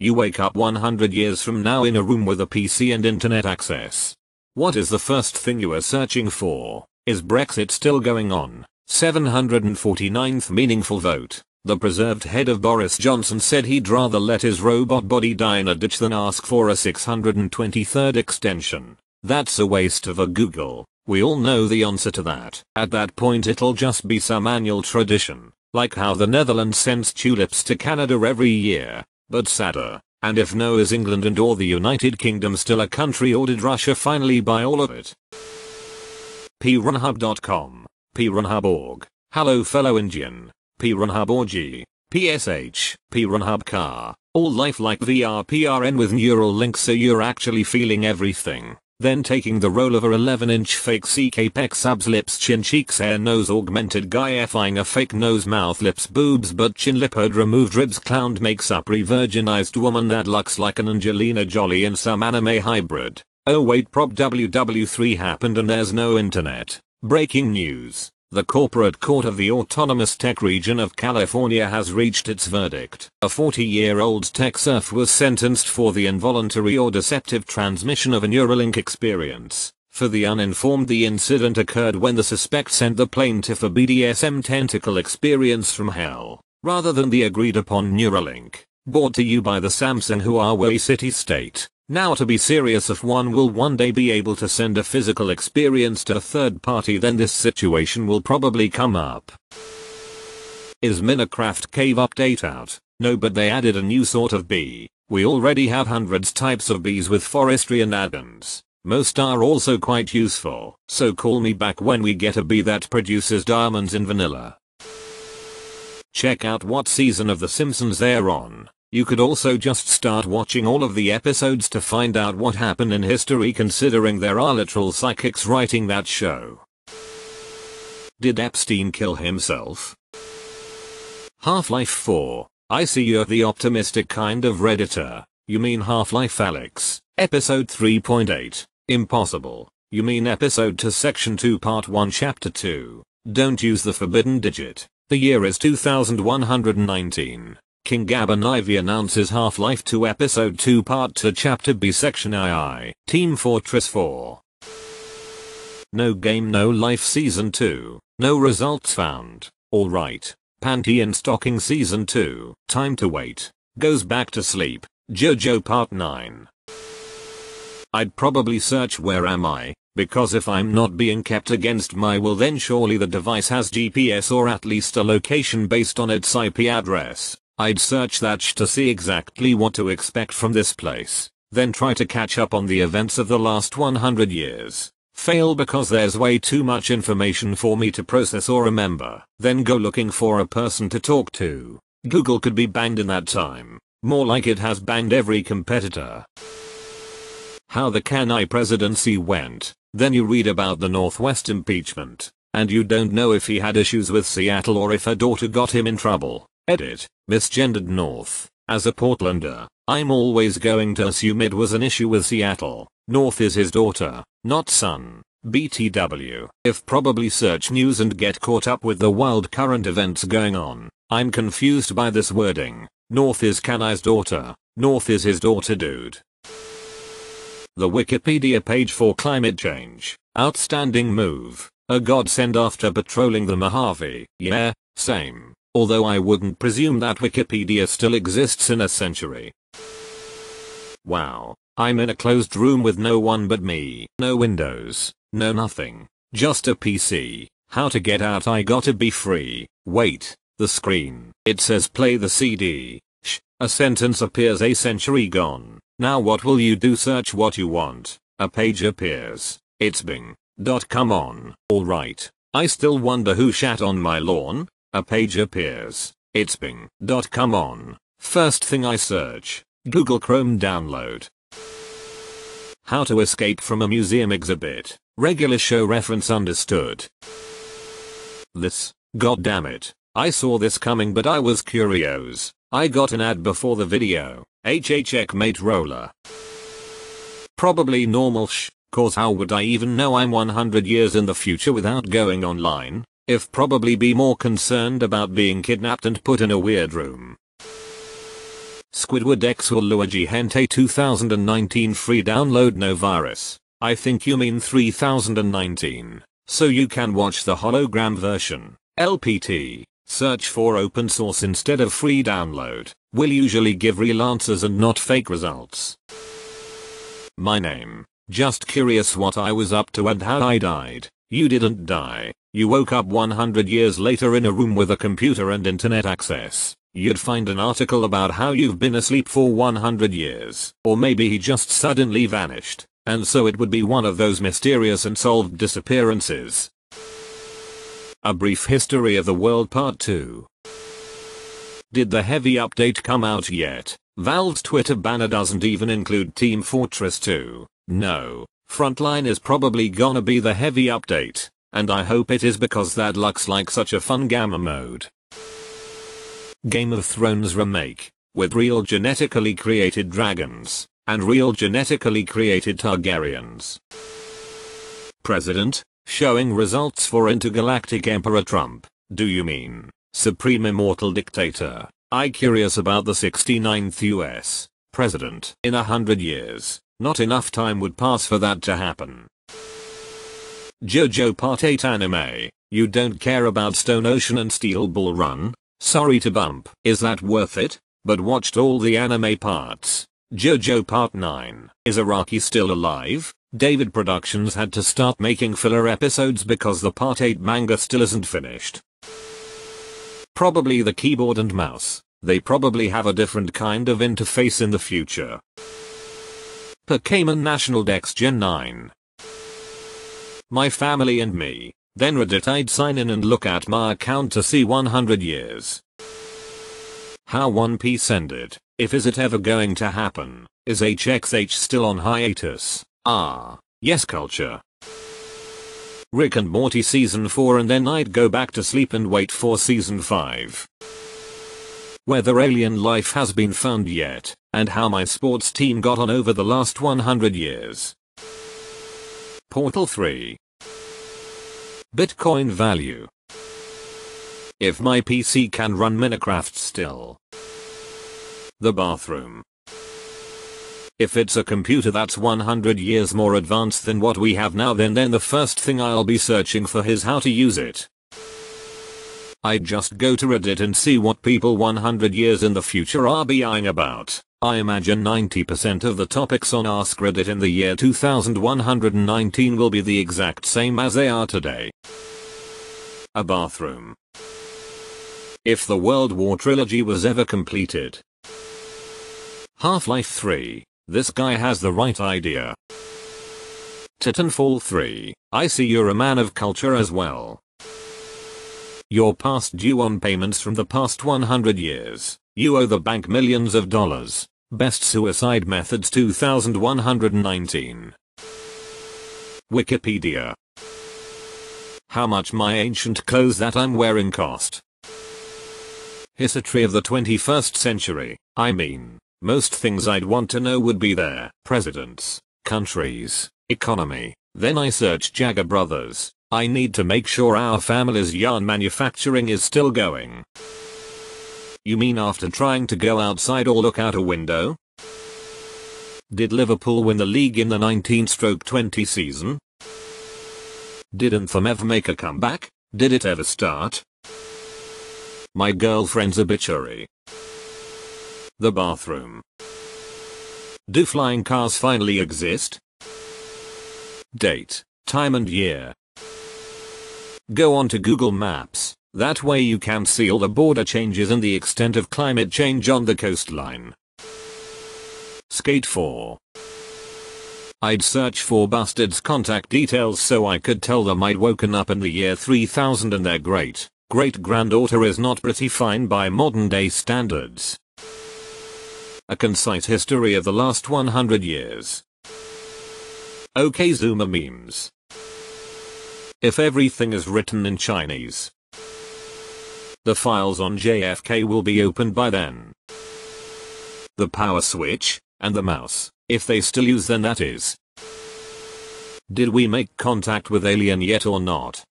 You wake up 100 years from now in a room with a PC and internet access. What is the first thing you are searching for? Is Brexit still going on? 749th meaningful vote. The preserved head of Boris Johnson said he'd rather let his robot body die in a ditch than ask for a 623rd extension. That's a waste of a Google. We all know the answer to that. At that point it'll just be some annual tradition, like how the Netherlands sends tulips to Canada every year, but sadder. And if no, is England and or the United Kingdom still a country, or did Russia finally buy all of it? prunhub.com. prunhub.org. Hello fellow Indian. prunhub org. PSH. prunhub car. All life like VRPRN with neural links, so you're actually feeling everything. Then taking the role of a 11-inch fake CK pec subs lips chin cheeks hair nose augmented guy effing a fake nose mouth lips boobs butt chin lip hood removed ribs clown makes up re-virginized woman that looks like an Angelina Jolie in some anime hybrid. Oh wait, Prop WW3 happened and there's no internet. Breaking news. The corporate court of the Autonomous Tech Region of California has reached its verdict. A 40-year-old tech serf was sentenced for the involuntary or deceptive transmission of a Neuralink experience. For the uninformed, the incident occurred when the suspect sent the plaintiff a BDSM tentacle experience from hell, rather than the agreed-upon Neuralink. Brought to you by the Samsung Huawei City State. Now to be serious, if one will one day be able to send a physical experience to a third party, then this situation will probably come up. Is Minecraft cave update out? No, but they added a new sort of bee. We already have hundreds types of bees with forestry and add-ons. Most are also quite useful, so call me back when we get a bee that produces diamonds in vanilla. Check out what season of The Simpsons they're on. You could also just start watching all of the episodes to find out what happened in history, considering there are literal psychics writing that show. Did Epstein kill himself? Half-Life 4. I see you're the optimistic kind of Redditor. You mean Half-Life Alyx, Episode 3.8. Impossible. You mean Episode 2 Section 2 Part 1 Chapter 2. Don't use the forbidden digit. The year is 2119. King Gabanivi announces Half-Life 2 Episode 2 Part 2 Chapter B Section II. Team Fortress 4. No game no life Season 2. No results found. Alright. Panty and Stocking Season 2. Time to wait. Goes back to sleep. JoJo Part 9. I'd probably search where am I, because if I'm not being kept against my will, then surely the device has GPS or at least a location based on its IP address. I'd search that to see exactly what to expect from this place, then try to catch up on the events of the last 100 years. Fail because there's way too much information for me to process or remember. Then go looking for a person to talk to. Google could be banged in that time. More like it has banged every competitor. How the Kenai presidency went. Then you read about the Northwest impeachment, and you don't know if he had issues with Seattle or if her daughter got him in trouble. Edit. Misgendered North. As a Portlander, I'm always going to assume it was an issue with Seattle. North is his daughter, not son. BTW. If probably search news and get caught up with the wild current events going on. I'm confused by this wording. North is Kenai's daughter. North is his daughter, dude. The Wikipedia page for climate change. Outstanding move. A godsend after patrolling the Mojave. Yeah, same. Although I wouldn't presume that Wikipedia still exists in a century. Wow. I'm in a closed room with no one but me. No windows. No nothing. Just a PC. How to get out? I gotta be free. Wait. The screen. It says play the CD. Shh. A sentence appears a century gone. Now what will you do? Search what you want. A page appears. It's Bing. Come on. Alright. I still wonder who shat on my lawn. A page appears. It's Bing. Come on. First thing I search. Google Chrome download. How to escape from a museum exhibit. Regular show reference understood. This. God damn it. I saw this coming but I was curious. I got an ad before the video. Checkmate roller. Probably normal cause how would I even know I'm 100 years in the future without going online? If probably be more concerned about being kidnapped and put in a weird room. Squidward X or Luigi Hente 2019 free download no virus. I think you mean 3019. So you can watch the hologram version. LPT. Search for open source instead of free download. Will usually give real answers and not fake results. My name. Just curious what I was up to and how I died. You didn't die. You woke up 100 years later in a room with a computer and internet access. You'd find an article about how you've been asleep for 100 years. Or maybe he just suddenly vanished. And so it would be one of those mysterious and solved disappearances. A Brief History of the World Part 2. Did the heavy update come out yet? Valve's Twitter banner doesn't even include Team Fortress 2. No. Frontline is probably gonna be the heavy update. And I hope it is because that looks like such a fun gamma mode. Game of Thrones remake. With real genetically created dragons. And real genetically created Targaryens. President, showing results for intergalactic Emperor Trump. Do you mean Supreme Immortal Dictator? I curious about the 69th US President. In 100 years, not enough time would pass for that to happen. JoJo Part 8 anime. You don't care about Stone Ocean and Steel Ball Run? Sorry to bump. Is that worth it? But watched all the anime parts. JoJo Part 9. Is Araki still alive? David Productions had to start making filler episodes because the Part 8 manga still isn't finished. Probably the keyboard and mouse. They probably have a different kind of interface in the future. Pokémon National Dex Gen 9. My family and me. Then Reddit I'd sign in and look at my account to see 100 years. How One Piece ended. If is it ever going to happen? Is HXH still on hiatus? Ah, yes culture. Rick and Morty season 4 and then I'd go back to sleep and wait for season 5. Whether alien life has been found yet, and how my sports team got on over the last 100 years. Portal 3. Bitcoin value. If my PC can run Minecraft still. The bathroom. If it's a computer that's 100 years more advanced than what we have now, then the first thing I'll be searching for is how to use it. I'd just go to Reddit and see what people 100 years in the future are being about. I imagine 90% of the topics on Askreddit in the year 2119 will be the exact same as they are today. A bathroom. If the World War trilogy was ever completed. Half-Life 3. This guy has the right idea. Titanfall 3. I see you're a man of culture as well. You're past due on payments from the past 100 years. You owe the bank millions of dollars. Best suicide methods 2119. Wikipedia. How much my ancient clothes that I'm wearing cost. History of the 21st century. I mean, most things I'd want to know would be there. Presidents, countries, economy. Then I search Jagger Brothers. I need to make sure our family's yarn manufacturing is still going. You mean after trying to go outside or look out a window? Did Liverpool win the league in the 19/20 season? Did Anthem ever make a comeback? Did it ever start? My girlfriend's obituary. The bathroom. Do flying cars finally exist? Date, time and year. Go on to Google Maps. That way you can see all the border changes and the extent of climate change on the coastline. Skate 4. I'd search for bastards' contact details so I could tell them I'd woken up in the year 3000 and their great-granddaughter is not pretty fine by modern day standards. A concise history of the last 100 years. Okay, Zoomer memes. If everything is written in Chinese, the files on JFK will be opened by then. The power switch, and the mouse, if they still use then that is. Did we make contact with alien yet or not?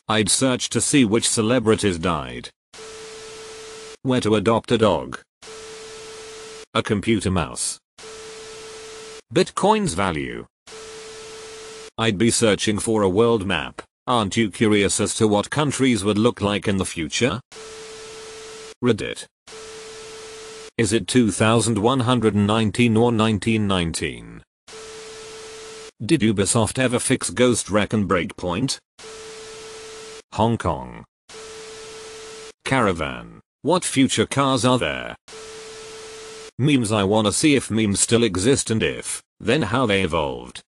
I'd search to see which celebrities died. Where to adopt a dog. A computer mouse. Bitcoin's value. I'd be searching for a world map. Aren't you curious as to what countries would look like in the future? Reddit. Is it 2119 or 1919? Did Ubisoft ever fix Ghost Recon Breakpoint? Hong Kong. Caravan. What future cars are there? Memes. I wanna see if memes still exist, and if, then how they evolved.